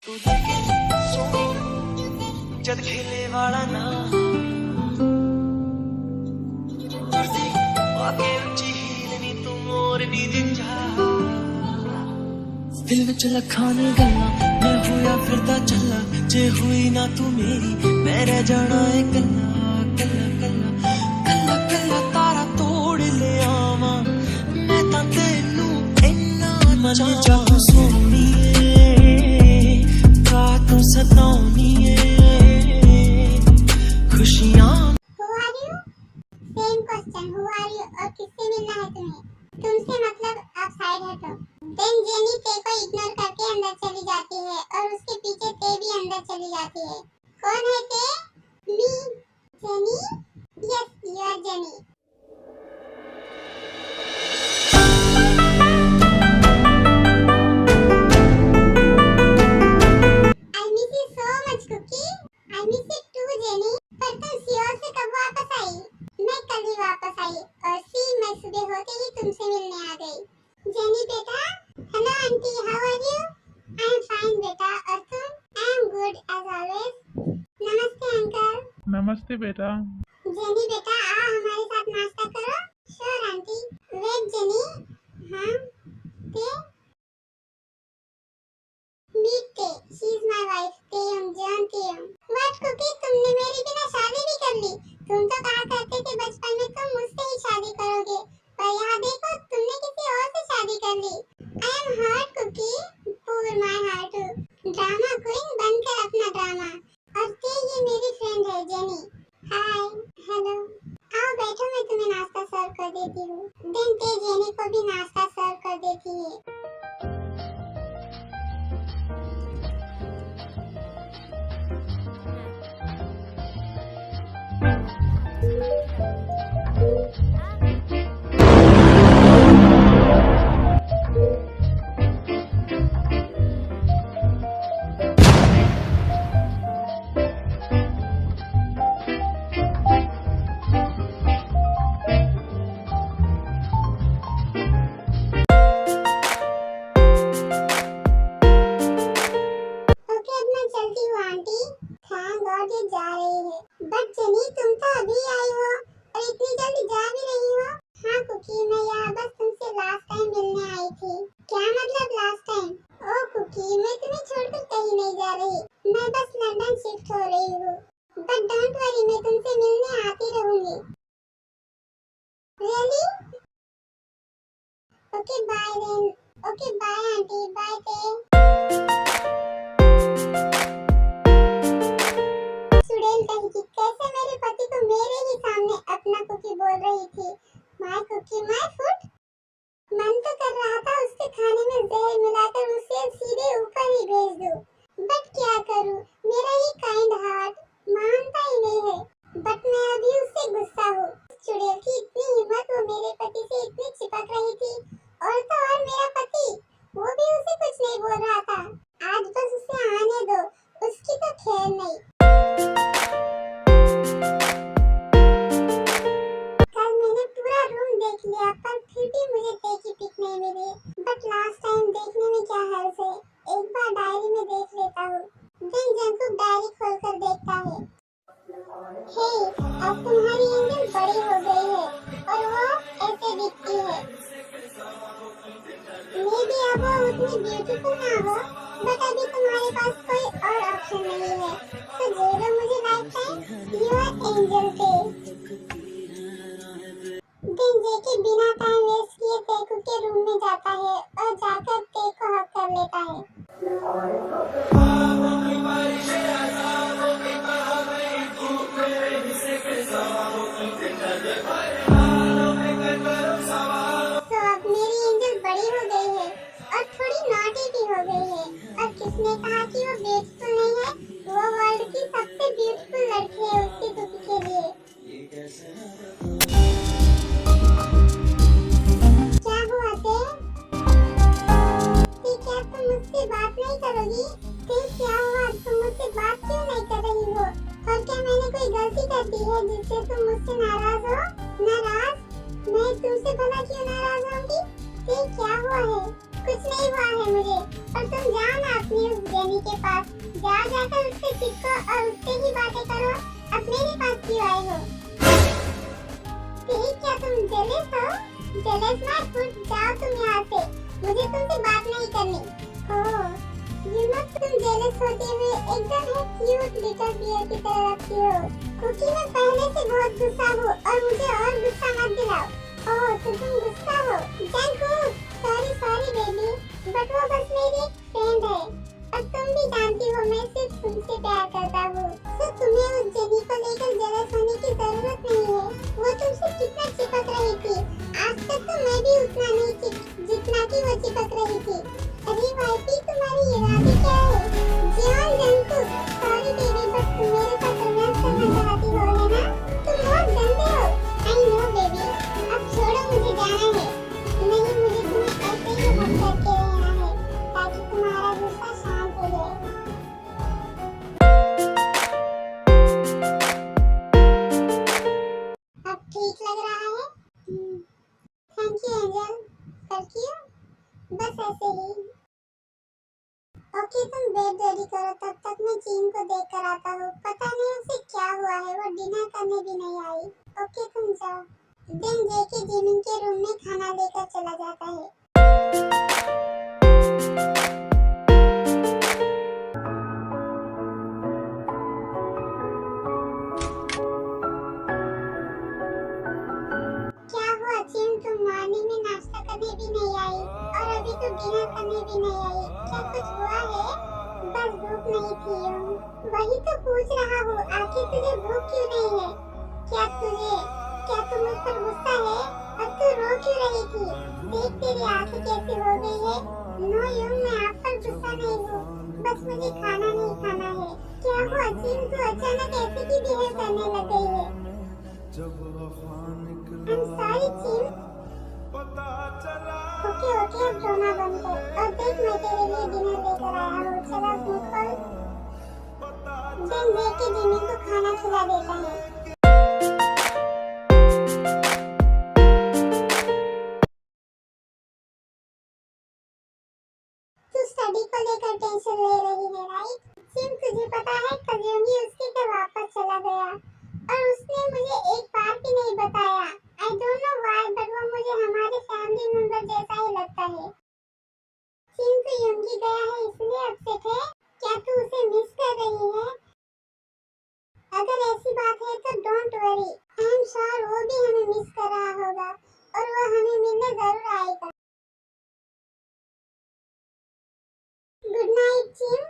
जद खेले वाला ना आके उच्ची हील नी तू मोर दी जिंजा दिल विच लखां नी गल्लां मैं होया फिरदा चला जे हुई ना तू मेरी मैं रह जाना है कल्ला कल्ला कल्ला कल्ला कल्ला तारा तोड़ ले आवा मैं तां तेनू इन्ना चाहूं सोहणीए का तू सताउणीए खुशियां same question who are you और किससे मिलना है तुम्हें? तुमसे मतलब आप साइड हटो। देन जेनी ते को इग्नोर करके अंदर चली जाती है और उसके पीछे ते भी अंदर चली जाती है। कौन है ते? मी। Jenny? Yes, you are Jenny. I miss you so much, Cookie. I miss you too, Jenny. पर तुम सियोल से कब वापस आई? मैं कल ही वापस आई और मैं सुबह होते ही तुमसे मिलने आ गई। जेनी बेटा, hello aunty, how are you? I am fine बेटा, और तुम? I am good as always. नमस्ते अंकल। नमस्ते बेटा। जेनी बेटा, आओ हमारे साथ नाश्ता करो। Sure aunty. वेट जेनी, हाँ ते मीट ते, शी इज माय वाइफ तेयम जान तेयम। व्हाट कुकी, तुमने मेरे बिना शादी भी कर ली? तुम तो कहा करते थे बचपन में तुम मुझसे ही शादी करोगे, पर यहाँ देखो तुमने किसी और से शादी कर ली। आई एम हर्ट कुकी, पूर माय हार्ट। ड्रामा क्वीन, बंद कर अपना ड्रामा। और ते ये मेरी फ्रेंड है जेनी। हाय, हेलो। आओ बैठो, मैं तुम्हें नाश्ता सर्व कर देती हूँ। देन ते जेनी को भी नाश्ता सर्व कर देती है। जा रही है। बट जेनी, तुम तो अभी आई हो और इतनी जल्दी जा भी रही हो। हाँ कुकी, मैं यहाँ बस तुमसे लास्ट टाइम मिलने आई थी। क्या मतलब लास्ट टाइम? ओ कुकी, मैं तुम्हें छोड़कर कहीं नहीं जा रही, मैं बस लंदन शिफ्ट हो रही हूँ। बट डोंट वरी, मैं तुमसे मिलने आती रहूंगी। Really? Okay bye then. Okay bye aunty, bye ते। कैसे मेरे पति को मेरे ही सामने अपना कुकी बोल रही थी। My cookie my food. मन तो कर रहा था उसके खाने में जहर मिलाकर उसे सीधे ऊपर ही भेज दूं, बट क्या करूं, मेरा ही काइंड हार्ट मानता ही नहीं है। बट मैं अभी उससे गुस्सा हूँ। चुड़ैल की इतनी हिम्मत, वो मेरे पति से इतनी चिपक रही थी। और तो और मेरा पति, वो भी उसे कुछ नहीं बोल रहा था। आज बस उसे आने दो, उसकी तो खैर नहीं। कल मैंने पूरा रूम देख लिया, पर फिर भी मुझे ते की पिक नहीं मिली। बट लास्ट टाइम देखने में क्या हर्ज है, एक बार डायरी में देख लेता हूँ। देन जंकुक डायरी खोलकर देखता है। हे, अब तुम्हारी एंजल बड़ी हो गई है और वो ऐसे दिखती है। मे बी अब वो उतनी ब्यूटीफुल ना हो, बट अभी तुम्हारे पास कोई और ऑप्शन नहीं है, तो दे दो मुझे लाइफ टाइम योर एंजल पे। दिन जेके बिना टाइम वेस्ट किए तेकू के रूम में जाता है और जाकर ते को हक कर लेता है। तो अब मेरी एंजल बड़ी हो गई है और थोड़ी नॉटी भी हो गई है। और किसने कहा कि वो ब्यूटीफुल नहीं है? वो वर्ल्ड की सबसे ब्यूटीफुल लड़की है उसकी कुकी के लिए। क्या हुआ ते? क्या तुम मुझसे बात नहीं करोगी? ते क्या हुआ, तुम मुझसे बात क्यों नहीं कर रही हो? और क्या मैंने कोई गलती कर दी है जिससे तुम मुझसे नाराज हो? नाराज? मैं तुमसे भला क्यों नाराज होंगी? ते क्या हुआ है? कुछ नहीं हुआ है मुझे। और तुम जाओ ना अपनी उस जेनी के पास, करो, अब मेरे पास क्यों आए हो? क्या तुम जेलस हो? जेलस मत फुट, जाओ तुम यहाँ से, मुझे तुमसे बात नहीं करनी। ओह, तुम जेलस होते हुए एकदम है क्यूट लिटिल बियर की तरह लगती हो। कुकी मैं पहले से बहुत गुस्सा हूँ और मुझे और गुस्सा मत दिलाओ। ओह, तो तुम गुस्सा हो? जंकूक, सॉरी बेबी, बट वो बस मेरी एक फ्रेंड है और तुम भी जानती हो मैं सिर्फ तुमसे प्यार करता हूँ, तो तुम्हें उस जेनी को लेकर जेलस होने की जरूरत नहीं है। वो तुमसे कितना चिपक रही थी, आज तक तो मैं भी उतना नहीं जितना कि वो चिपक रही थी। अरे वाइपी, तुम्हारे इरादे क्या है? Jeon Jungkook, sorry baby, but तुम मेरे साथ रोमांस करना चाहती हो, है ना? तुम बहुत गंदे हो। आई नो बेबी, अब छोड़ो, मुझे जाना है। नहीं, मुझे तुम्हें ऐसे ही हक करके रहना है ताकि तुम्हारा गुस्सा शांत हो जाए। अब ठीक लग रहा है? थैंक यू एंजल, पर क्यों? बस ऐसे ही। ओके, तुम बेड रेडी करो, तब तक मैं चीन को देख कर आता हूँ। पता नहीं उसे क्या हुआ है, वो डिनर करने भी नहीं आई। ओके, तुम जाओ। देन जेके जिमिन के रूम में खाना लेकर चला जाता है। क्या हुआ चिन, तुम मॉर्निंग में नाश्ता करने भी नहीं आई और अभी तो डिनर करने भी नहीं आई, क्या कुछ हुआ है? बस भूख नहीं थी यूं। वही तो पूछ रहा हूँ, आखिर तुझे भूख क्यों नहीं है? क्या तुम मुझ पर गुस्सा है? और तू रो क्यों रही थी? देख तेरी आंखें कैसी हो गई है। नो यूं, मैं आप पर गुस्सा नहीं हूँ, बस मुझे खाना नहीं खाना है। क्या हुआ चिन, तू अचानक ऐसे क्यों बिहेव करने लग गई है? I'm sorry chin. ओके, अब रोना बंद कर और देख मैं तेरे लिए डिनर लेकर आया हूँ। चल अब मुंह खोल। देन जेके जिमिन को खाना खिला देता है। तू स्टडी को लेकर टेंशन ले रही है, राइट? चिन, तुझे पता है कल यूंगी उसके घर वापस चला गया और उसने मुझे एक बार भी नहीं बताया। I don't know why, but वो मुझे हमारे फैमिली मेंबर जैसा ही लगता है। चिन, तू यूंगी गया है इसलिए अपसेट है? क्या तू उसे मिस कर रही है? अगर ऐसी बात है तो don't worry, I am sure वो भी हमें मिस कर रहा होगा और वो हमें मिलने जरूर आएगा। गुड नाइट चिन।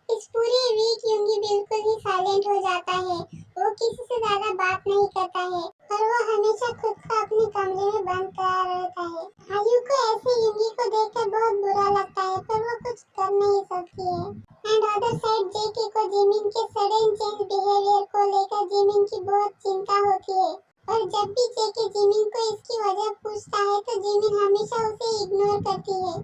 इस पूरे वीक यूंगी बिल्कुल ही साइलेंट हो जाता है। वो किसी से ज्यादा बात नहीं करता है और वो हमेशा खुद को अपने कमरे में बंद करा रहता है। आयु को ऐसे यूंगी को देखकर बहुत बुरा लगता है, पर वो कुछ कर नहीं सकती है। एंड अदर साइड जेके को जिमिन के सडन चेंज बिहेवियर को लेकर जिमिन की बहुत चिंता होती है और जब भी जेके जिमिन को इसकी वजह पूछता है तो जिमिन हमेशा उसे इग्नोर करती है।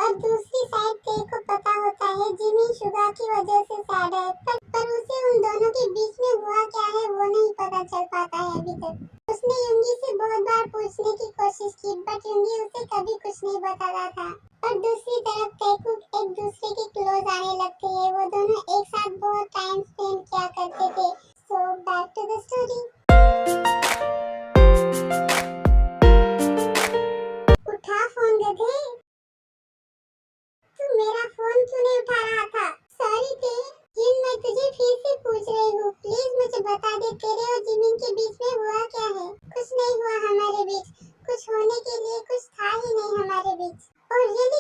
और दूसरी साइड तेरे को पता होता है जिमिन शुगा की वजह से सैड है, पर उसे उन दोनों के बीच में हुआ क्या है वो नहीं पता चल पाता है अभी तक। उसने यूंगी से बहुत बार पूछने की कोशिश की, बट यूंगी उसे कभी कुछ नहीं बताता था। और दूसरी तरफ कैकुक एक दूसरे के क्लोज आने लगते हैं। वो दोनों एक साथ बहुत टाइम स्पेंड किया करते थे। So back to the story. उठा फोन गधे, तू मेरा फोन क्यों नहीं उठा रहा था? सॉरी ते, जिन मैं तुझे फिर से पूछ रही हूँ, प्लीज मुझे बता दे तेरे और जिमिन के बीच में हुआ क्या है? कुछ नहीं हुआ हमारे बीच, कुछ होने के लिए कुछ था ही नहीं हमारे बीच। और रियली